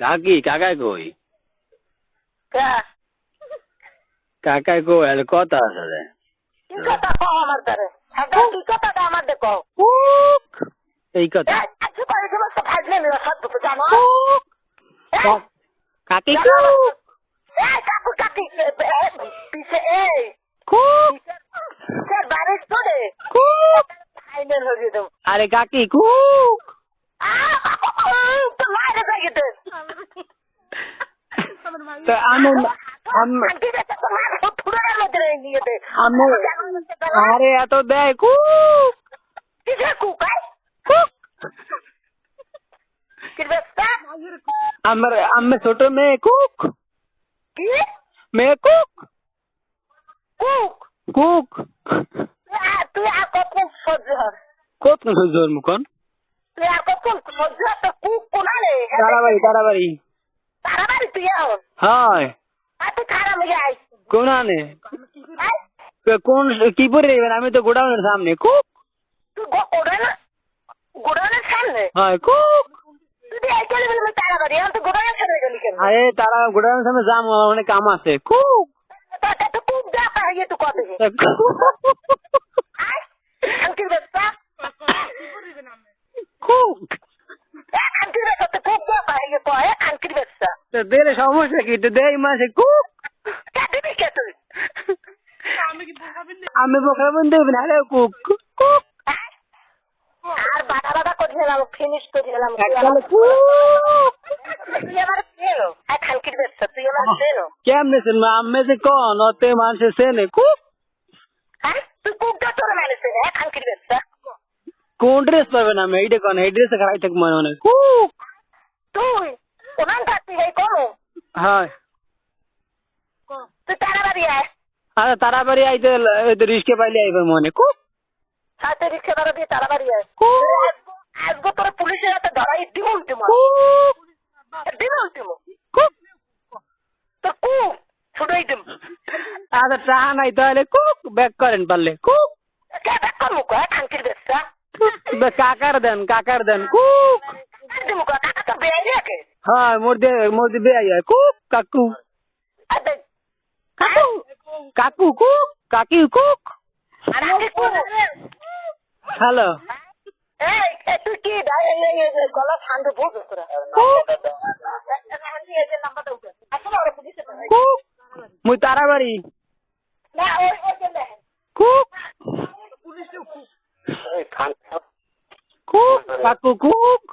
কাকি কাকাই কই কা কাকাই কই আর কথা আছে রে কি কথা কও আমার দ্বারে আগে কি কথাটা আমার দেখো এই কথা আচ্ছা করে তোমার তো ফাজলে নিয়ে সব তো জানো কাকি কাকু কাকি পিছে এই স্যার বাড়ি চলে ফাইনাল হয়ে দাও আরে কাকি কুক তো মারে যাইতে তো আরে এত দেয় কুক আমার ছোট মেয়ে কুক মেয়ে কুক কুক তুই আর কত সহ্য হয় কত সহ্য মুখন তুই আর কত সহ্য একটা কুক কোনারে তারাবাড়ি তারাবাড়ি তারাবাড়ি তুই হয় তুই খারাপ হয়ে আয় কোন আনে কোন কি পরে যাবেন আমি তো গোডাউনের সামনে কুক তুই গোডাউনের সামনে হয় কুক তুই এই চলে গেলি তারাবাড়ি আমি তো গোডাউনের সামনে গেলি কেন আরে তারা গোডাউনের সামনে যাম অনেক কাম আছে কুক তো কুক যা পাইয়ে তো কবে আঙ্কির ব্যবসা কুক আঙ্কির ব্যবসা তো কুক যা পাইয়ে কয় আঙ্কির ব্যবসা তো দেরে সমস্যা কি তো দেই মাসে কুক দিবি কে তুই আমি বোকা বন্ধু না রে কুক কুক আর বাটা বাটা করে দিলাম ফিনিশ করে দিলাম তুই আমার চেনো আর খানকির ব্যবসা তুই আমার চেনো কেমনে শুনবো আমি যে কোন অতে মানুষের চেনে কুক হ্যাঁ তুই কুকটা তোর মানে চেনে খানকির ব্যবসা কোন ড্রেস পাবেন আমি এইটা কোন এই ড্রেস খারাই থাক মনে মনে কুক তুই ওখান থাকতি এই কমো হয় তুই তারাবাড়ি আয় আরে তারাবাড়ি আইতে রিস্কে পাইলে আইবার মনে কুক সাথে রিক্সা ভাড়া দিয়ে তারাবাড়ি আয় আজকে তোর পুলিশের হাতে ধরাই দিব উল্টিমো দিব উল্টিমো তো কুক ছুটাই দিব আচ্ছা টাকা নাই তাহলে কুক ব্যাক করেন পারলে কুক কে ব্যাক করবো কয় খানকির ব্যবসা কাকার দেন কুক দিব কাকা তো বেড়ে রেখে হ্যাঁ মোর দে আই কুক কাকু কাকু কাকু কুক কাকি কুক হ্যালো এই তুই কি গলা ঠান্ডা বলছো তোরা কুক মুই তারাবাড়ি না ওই কুক কুক কাকু কুক